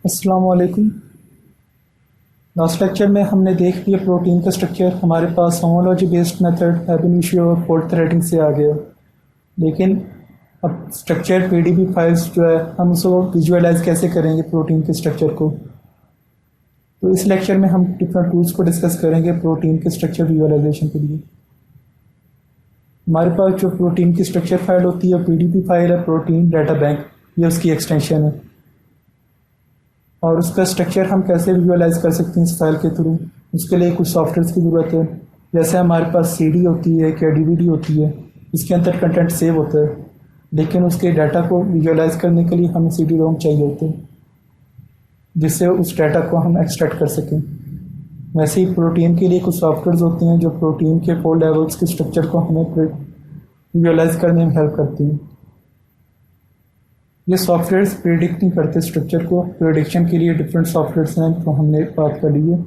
अस्सलाम वालेकुम। Last lecture में हमने देख लिया प्रोटीन का स्ट्रक्चर। हमारे पास homology based method ab initio और फोल्ड थ्रेडिंग से आ गया, लेकिन अब स्ट्रक्चर पीडीबी फाइल्स जो है हम उसको विजुअलाइज कैसे करेंगे प्रोटीन के स्ट्रक्चर को। तो इस लेक्चर में हम डिफरेंट टूल्स को डिस्कस करेंगे प्रोटीन के स्ट्रक्चर विजुअलाइजेशन के लिए। हमारे पास जो प्रोटीन की स्ट्रक्चर फाइल होती है पीडीबी फाइल है, प्रोटीन डाटा बैंक, ये उसकी एक्सटेंशन है। और उसका स्ट्रक्चर हम कैसे विजुअलाइज कर सकते हैं इस फाइल के थ्रू, उसके लिए कुछ सॉफ्टवेयर की ज़रूरत है। जैसे हमारे पास सीडी होती है या डीवीडी होती है, इसके अंदर कंटेंट सेव होता है, लेकिन उसके डाटा को विजुअलाइज करने के लिए हमें सीडी रोम चाहिए होते हैं जिससे उस डाटा को हम एक्सट्रैक्ट कर सकें। वैसे ही प्रोटीन के लिए कुछ सॉफ्टवेयर होते हैं जो प्रोटीन के 4 लेवल्स के स्ट्रक्चर को हमें विजुअलाइज करने में हेल्प करती हैं। ये सॉफ्टवेयर्स प्रेडिक्ट नहीं करते स्ट्रक्चर को, प्रेडिक्शन के लिए डिफरेंट सॉफ्टवेयर्स हैं तो हमने बात कर ली है।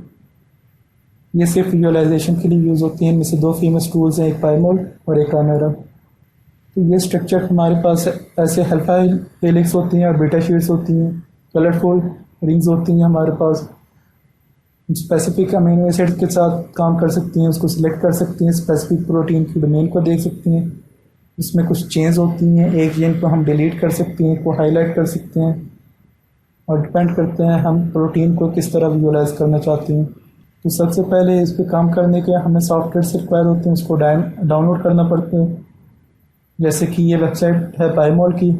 ये सिर्फ विजुअलाइजेशन के लिए यूज़ होती हैं। इनमें से 2 फेमस टूल्स हैं, एक पाईमोल और एक कैमेरा। तो ये स्ट्रक्चर हमारे पास ऐसे अल्फा हेलिक्स होती हैं और बीटा शीट्स होती हैं, कलरफुल रिंग्स होती हैं हमारे पास। स्पेसिफिक अमीनो एसिड के साथ काम कर सकती हैं, उसको सिलेक्ट कर सकती हैं, स्पेसिफिक प्रोटीन की डोमेन को देख सकती हैं। इसमें कुछ चेंज होती हैं, एक जीन को हम डिलीट कर सकते हैं, को हाईलाइट कर सकते हैं, और डिपेंड करते हैं हम प्रोटीन को किस तरह विजुअलाइज करना चाहते हैं। तो सबसे पहले इस पर काम करने के हमें सॉफ्टवेयर से रिक्वायर होते हैं, उसको डाउनलोड करना पड़ता है। जैसे कि ये वेबसाइट है पाईमोल की,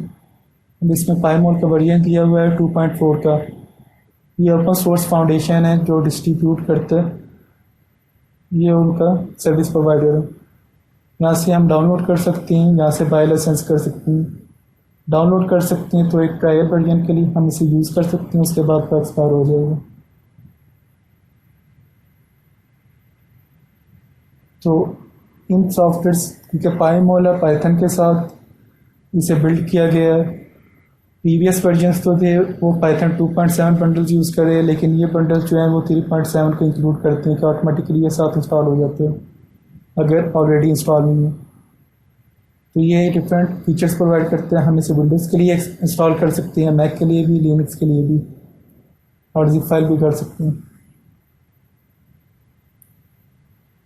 इसमें पाईमोल का वर्जन दिया हुआ है 2.4 का। ये ओपन सोर्स फाउंडेशन है जो डिस्ट्रीब्यूट करता है, ये उनका सर्विस प्रोवाइडर है। यहाँ से हम डाउनलोड कर सकते हैं, यहाँ से बाय लाइसेंस कर सकते हैं। डाउनलोड कर सकते हैं तो एक ट्रायल वर्जन के लिए हम इसे यूज़ कर सकते हैं, उसके बाद वो एक्सपायर हो जाएगा। तो इन सॉफ्टवेयर्स क्योंकि पाईमोल है, पाइथन के साथ इसे बिल्ड किया गया है। प्रीवियस वर्जन्स तो थे वो पाइथन 2.7 बंडल्स यूज़ करे, लेकिन ये बंडल्स जो हैं वो 3.7 को इंक्लूड करते हैं कि ऑटोमेटिकली ये साथ इंस्टॉल हो जाते हैं अगर ऑलरेडी इंस्टॉल हुई है। तो ये डिफरेंट फीचर्स प्रोवाइड करते हैं। हम इसे विंडोज़ के लिए इंस्टॉल कर सकते हैं, मैक के लिए भी, लिनक्स के लिए भी, और जिप फाइल भी कर सकते हैं।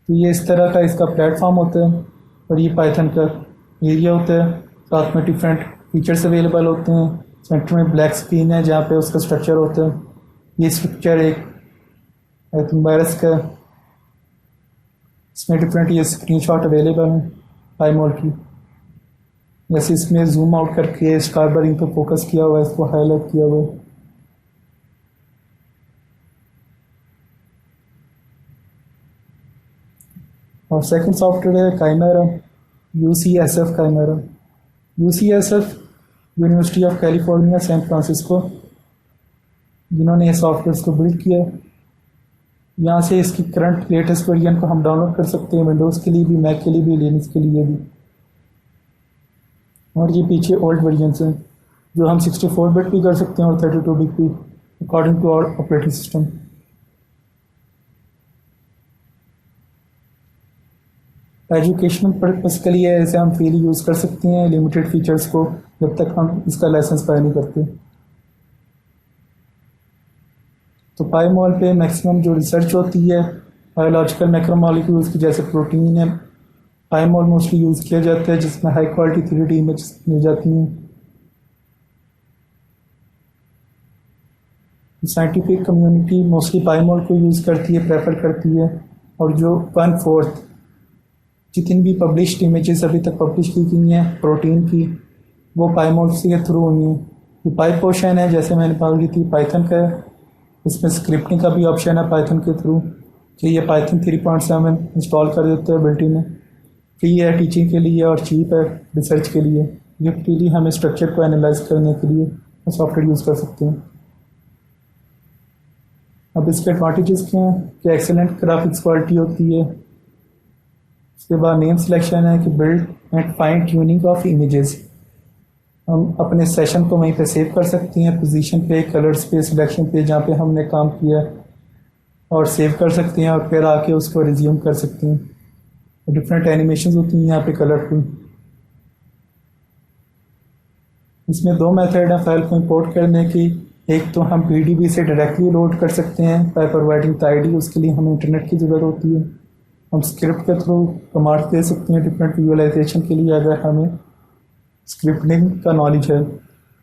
तो ये इस तरह का इसका प्लेटफॉर्म होता है और ये पाइथन का एरिया होता है। साथ में डिफरेंट फीचर्स अवेलेबल होते हैं। सेंटर में ब्लैक स्क्रीन है जहाँ पे उसका स्ट्रक्चर होता है। ये स्ट्रक्चर एक आई थिंक वायरस का, इसमें डिफरेंट ये स्क्रीनशॉट अवेलेबल हैं पाईमोल की। जैसे इसमें जूम आउट करके स्टारबरिंग पे फोकस किया हुआ है, इसको हाईलाइट किया हुआ है। और सेकंड सॉफ्टवेयर है Chimera, UCSF Chimera. UCSF university of California San Francisco, जिन्होंने ये सॉफ्टवेयर को बिल्ड किया। यहाँ से इसकी करंट लेटेस्ट वर्जन को हम डाउनलोड कर सकते हैं, विंडोज़ के लिए भी, मैक के लिए भी, लिनक्स के लिए भी। और ये पीछे ओल्ड वर्जन्स हैं जो हम 64 बिट भी कर सकते हैं और 32 बिट भी, according to our operating system. Educational purpose के लिए ऐसे हम फ्रीली यूज़ कर सकते हैं लिमिटेड फीचर्स को, जब तक हम इसका लाइसेंस बाय नहीं करते। तो पाईमोल पे मैक्सिमम जो रिसर्च होती है बायोलॉजिकल मैक्रोमॉलिक्यूल्स की, जैसे प्रोटीन है, पाईमोल मोस्टली यूज़ किया जाता है, जिसमें हाई क्वालिटी 3D इमेज मिल जाती हैं। साइंटिफिक कम्युनिटी मोस्टली पाईमोल को यूज़ करती है, प्रेफर करती है। और जो 1/4 जितनी भी पब्लिश्ड इमेजेस अभी तक पब्लिश की गई हैं प्रोटीन की, वो पाईमोल के थ्रू हुई हैं। जो पाई पोर्शन है, जैसे मैंने बात की थी, पाइथन का है। इसमें स्क्रिप्टिंग का भी ऑप्शन है पाइथन के थ्रू, कि ये पाइथन 3.7 इंस्टॉल कर देता है बिल्ट इन। फ्री है टीचिंग के लिए और चीप है रिसर्च के लिए। ये फ्रीली हमें स्ट्रक्चर को एनालाइज करने के लिए सॉफ्टवेयर यूज़ कर सकते हैं। अब इसके एडवांटेजेस क्या हैं कि एक्सेलेंट ग्राफिक्स क्वालिटी होती है। उसके बाद नेम सिलेक्शन है कि build and fine tuning of images. हम अपने सेशन को वहीं पे सेव कर सकते हैं, पोजीशन पे, कलर्स पे, सिलेक्शन पे, जहाँ पे हमने काम किया, और सेव कर सकते हैं और फिर आके उसको रिज्यूम कर सकते हैं। डिफरेंट एनिमेशन होती हैं यहाँ पे कलरफुल। इसमें दो मेथड हैं फाइल को इंपोर्ट करने की। एक तो हम PDB से डायरेक्टली लोड कर सकते हैं बाय प्रोवाइडिंग द आईडी, उसके लिए हमें इंटरनेट की ज़रूरत होती है। हम स्क्रिप्ट के थ्रू कमांड दे सकते हैं डिफरेंट विजुअलाइजेशन के लिए अगर हमें स्क्रिप्टिंग का नॉलेज है।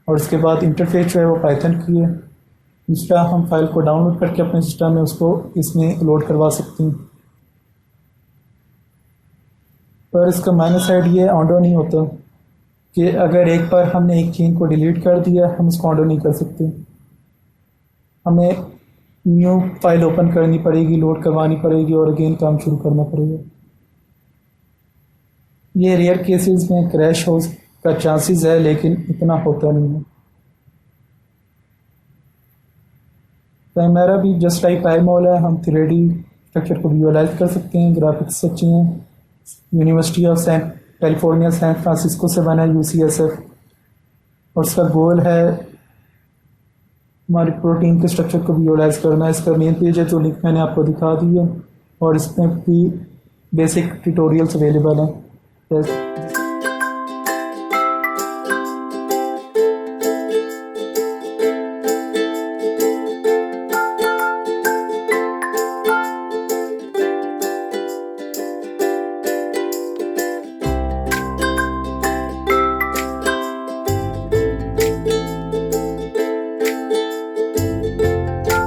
और उसके बाद इंटरफेस जो है वो पाइथन की है। दूसरा, हम फाइल को डाउनलोड करके अपने सिस्टम में उसको इसमें लोड करवा सकते हैं। पर इसका माइनस साइड ये ऑनडो नहीं होता कि अगर एक बार हमने एक चेन को डिलीट कर दिया हम उसको ऑनडो नहीं कर सकते। हमें न्यू फाइल ओपन करनी पड़ेगी, लोड करवानी पड़ेगी और अगेन काम शुरू करना पड़ेगा। ये रेयर केसेस में क्रैश हो का चांसेस है लेकिन इतना होता नहीं है। प्राइमरा भी जस्ट लाइक पाईमोल है, हम 3D स्ट्रक्चर को विजुअलाइज कर सकते हैं। ग्राफिक्स अच्छे हैं। University of California San Francisco से बना है UCSF, और उसका गोल है हमारी प्रोटीन के स्ट्रक्चर को विजुअलाइज करना है। इसका मेन पेज है जो लिंक मैंने आपको दिखा दी है, और इसमें भी बेसिक ट्यूटोरियल्स अवेलेबल हैं।